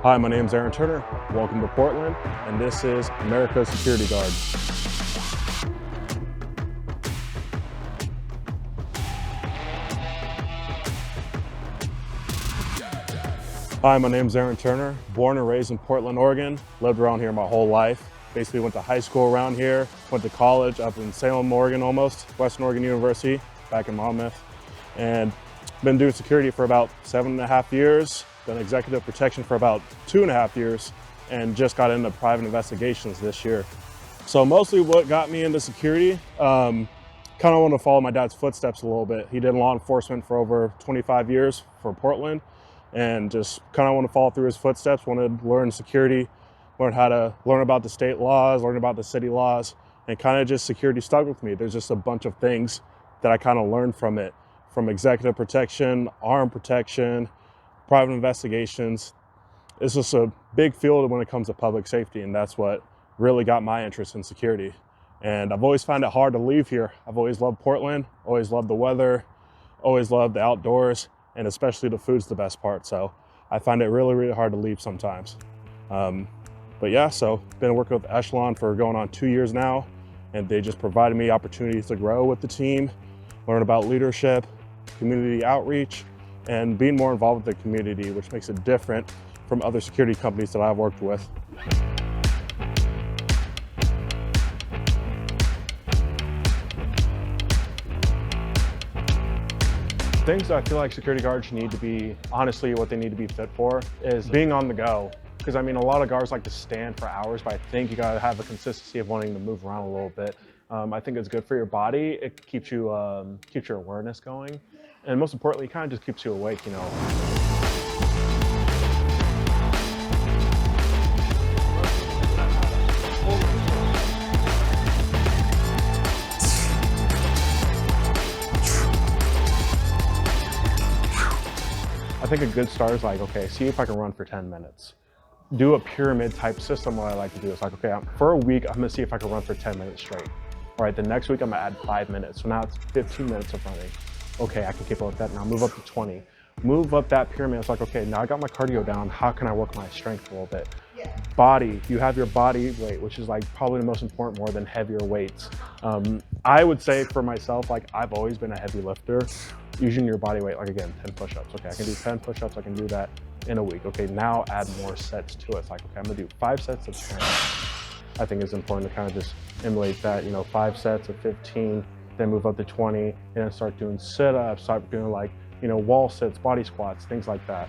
Hi, my name is Aaron Turner. Welcome to Portland, and this is America's Security Guard. Hi, my name is Aaron Turner. Born and raised in Portland, Oregon. Lived around here my whole life. Basically went to high school around here, went to college up in Salem, Oregon almost, Western Oregon University, back in Monmouth. And been doing security for about 7.5 years. Done executive protection for about 2.5 years, and just got into private investigations this year. So mostly what got me into security, kind of want to follow my dad's footsteps a little bit. He did law enforcement for over 25 years for Portland, and just kind of want to follow through his footsteps. Wanted to learn security, learn how to learn about the state laws, learn about the city laws, and kind of just security stuck with me. There's just a bunch of things that I kind of learned from it, from executive protection, arm protection, private investigations. It's just a big field when it comes to public safety, and that's what really got my interest in security. And I've always found it hard to leave here. I've always loved Portland, always loved the weather, always loved the outdoors, and especially the food's the best part. So I find it really, really hard to leave sometimes. But yeah, so been working with Echelon for going on 2 years now, and they just provided me opportunities to grow with the team, learn about leadership, community outreach, and being more involved with the community, which makes it different from other security companies that I've worked with. Things that I feel like security guards need to be, honestly, what they need to be fit for is being on the go. Because I mean, a lot of guards like to stand for hours, but I think you gotta have a consistency of wanting to move around a little bit. I think it's good for your body. It keeps you, keeps your awareness going. And most importantly, it kind of just keeps you awake, you know. I think a good start is like, okay, see if I can run for 10 minutes. Do a pyramid type system. What I like to do is like, okay, for a week, I'm gonna see if I can run for 10 minutes straight. All right, the next week I'm gonna add 5 minutes. So now it's 15 minutes of running. Okay, I can keep up with that. Now move up to 20. Move up that pyramid. It's like, okay, now I got my cardio down. How can I work my strength a little bit? Yeah. Body, you have your body weight, which is like probably the most important, more than heavier weights. I would say for myself, like I've always been a heavy lifter. Using your body weight, like again, 10 push-ups. Okay, I can do 10 push-ups. I can do that in a week. Okay, now add more sets to it. It's like, okay, I'm gonna do 5 sets of 10. I think it's important to kind of just emulate that, you know, 5 sets of 15, then move up to 20, and then start doing sit-ups, start doing like, you know, wall sits, body squats, things like that.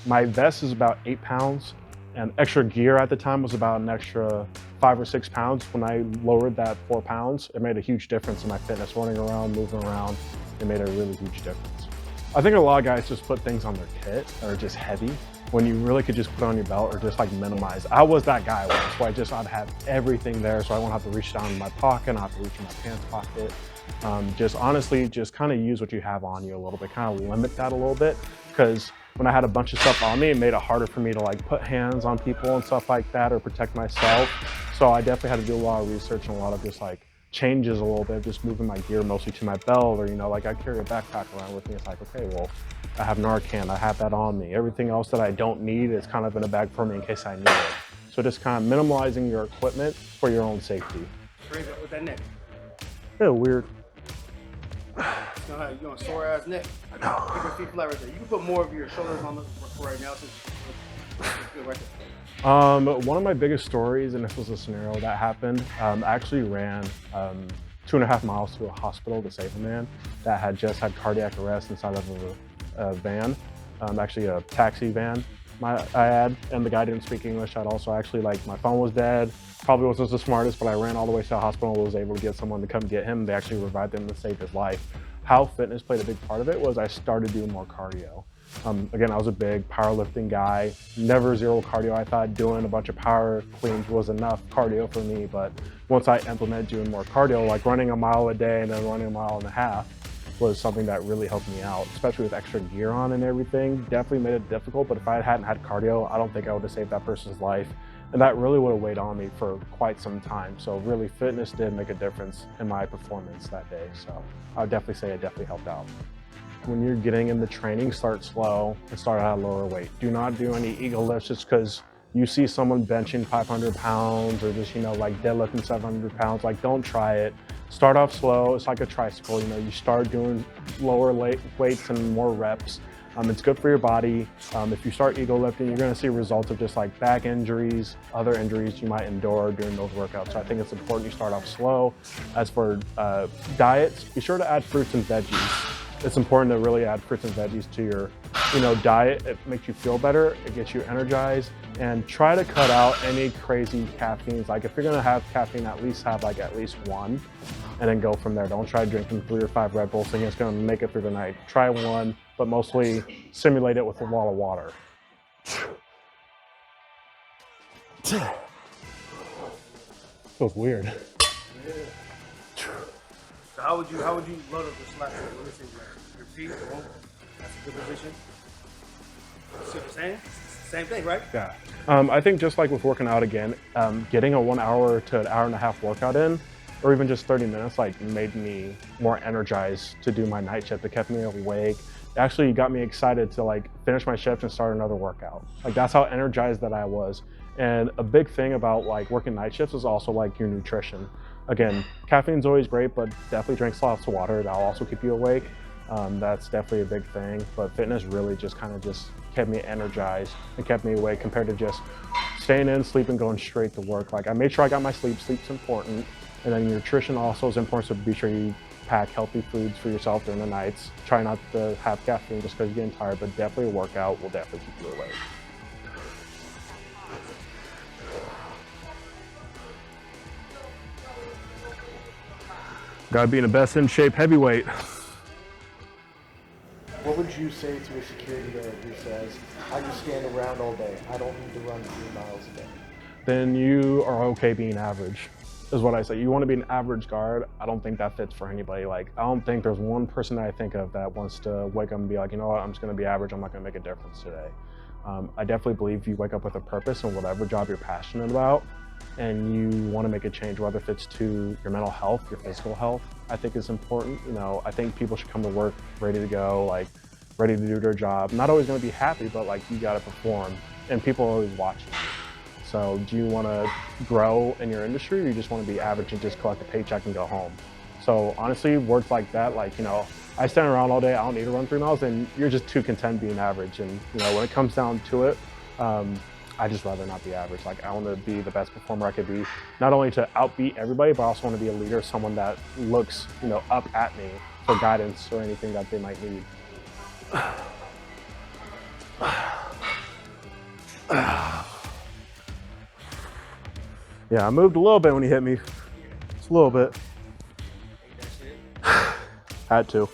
My vest is about 8 pounds, and extra gear at the time was about an extra 5 or 6 pounds. When I lowered that 4 pounds, it made a huge difference in my fitness. Running around, moving around, it made a really huge difference. I think a lot of guys just put things on their kit that are just heavy, when you really could just put on your belt or just like minimize. I was that guy once, where I'd have everything there, so I won't have to reach down in my pocket, I don't have to reach in my pants pocket. Just honestly, just kind of use what you have on you a little bit, kind of limit that a little bit, because when I had a bunch of stuff on me, it made it harder for me to like put hands on people and stuff like that, or protect myself. So I definitely had to do a lot of research and a lot of just like changes a little bit, just moving my gear mostly to my belt, or, you know, like I carry a backpack around with me. It's like, okay, well, I have Narcan, I have that on me. Everything else that I don't need is kind of in a bag for me in case I need it. So just kind of minimalizing your equipment for your own safety. Raise up with that neck. Yeah, weird. You know, sore ass neck. No. Keep your feet flat right there. You can put more of your shoulders on the for right now, so it's good right there. One of my biggest stories, and this was a scenario that happened, I actually ran 2.5 miles to a hospital to save a man that had just had cardiac arrest inside of a van, actually a taxi van I had, and the guy didn't speak English at all, so actually, like, my phone was dead, probably wasn't the smartest, but I ran all the way to the hospital and was able to get someone to come get him. They actually revived him and saved his life. How fitness played a big part of it was I started doing more cardio. Again, I was a big powerlifting guy, never zero cardio. I thought doing a bunch of power cleans was enough cardio for me, but once I implemented doing more cardio, like running a mile a day and then running 1.5 miles, was something that really helped me out, especially with extra gear on and everything. Definitely made it difficult, but if I hadn't had cardio, I don't think I would have saved that person's life. And that really would have weighed on me for quite some time. So really, fitness did make a difference in my performance that day. So I would definitely say it definitely helped out. when you're getting into training, start slow and start at a lower weight. Do not do any ego lifts just because you see someone benching 500 pounds or just, like deadlifting 700 pounds. Like, don't try it. Start off slow. It's like a tricycle. You start doing lower weights and more reps. It's good for your body. If you start ego lifting, you're going to see results of just like back injuries, other injuries you might endure during those workouts. So I think it's important you start off slow. As for diets, be sure to add fruits and veggies. It's important to really add fruits and veggies to your diet. It makes you feel better. It gets you energized. And try to cut out any crazy caffeines. Like, if you're going to have caffeine, at least have at least one, and then go from there. Don't try drinking 3 or 5 Red Bulls thinking it's going to make it through the night. Try one, but mostly simulate it with a lot of water. Feels weird. Yeah. So how would you load up the slap? What is it, like your feet? That's a good position. See what I'm saying? Same thing, right? Yeah. I think just like with working out again, getting a 1 hour to an hour and a half workout in, or even just 30 minutes, made me more energized to do my night shift. It kept me awake. It actually got me excited to finish my shift and start another workout. That's how energized that I was. And a big thing about working night shifts is also your nutrition. Again, caffeine's always great, but definitely drink lots of water. That'll also keep you awake. That's definitely a big thing. But fitness really just kept me energized and kept me awake compared to just staying in, sleeping, going straight to work. I made sure I got my sleep. Sleep's important. And then nutrition also is important, so be sure you pack healthy foods for yourself during the nights. Try not to have caffeine just because you're getting tired, but definitely a workout will definitely keep you awake. Gotta be in the best in shape heavyweight. What would you say to a security guard who says, I just stand around all day, I don't need to run 3 miles a day? Then you are okay being average, is what I say. You want to be an average guard. I don't think that fits for anybody. I don't think there's one person that I think of that wants to wake up and be like, you know what, I'm just gonna be average, I'm not gonna make a difference today. I definitely believe you wake up with a purpose in whatever job you're passionate about, and you want to make a change, whether if it's to your mental health, your physical health, I think is important. I think people should come to work ready to go, ready to do their job. Not always going to be happy, but you got to perform, and people are always watching you. So do you want to grow in your industry, or you just want to be average and just collect a paycheck and go home? So honestly, words like that, I stand around all day, I don't need to run 3 miles, and you're just too content being average. And when it comes down to it, I just rather not be average. I want to be the best performer I could be, not only to outbeat everybody, but I also want to be a leader, someone that looks, up at me for guidance or anything that they might need. Yeah, I moved a little bit when he hit me. Just a little bit. Had to.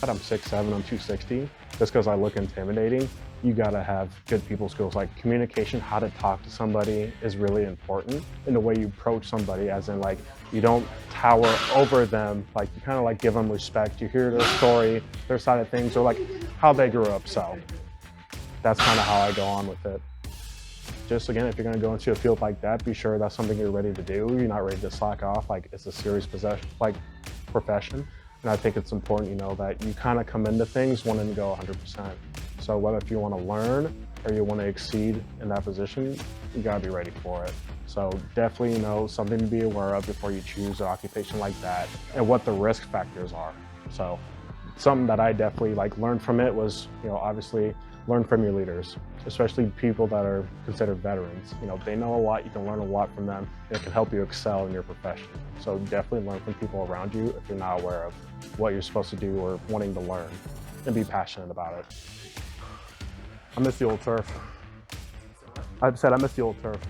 I'm 6'7", I'm 260. Just because I look intimidating, you gotta have good people skills. Communication, how to talk to somebody is really important. In the way you approach somebody, as in you don't tower over them, you kind of give them respect. You hear their story, their side of things, or how they grew up. So that's kind of how I go on with it. Just again, if you're gonna go into a field like that, be sure that's something you're ready to do. You're not ready to slack off. It's a serious profession. And I think it's important, that you kind of come into things wanting to go 100%. So whether if you want to learn or you want to exceed in that position, you gotta be ready for it. So definitely, something to be aware of before you choose an occupation like that, and what the risk factors are. So something that I definitely learned from it was, obviously learn from your leaders, especially people that are considered veterans. They know a lot, you can learn a lot from them, and it can help you excel in your profession. So definitely learn from people around you if you're not aware of what you're supposed to do or wanting to learn, and be passionate about it. I miss the old turf. I said I miss the old turf.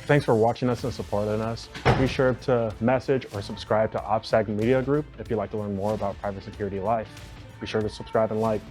Thanks for watching us and supporting us. Be sure to message or subscribe to Opsec Media Group if you'd like to learn more about private security life. Be sure to subscribe and like.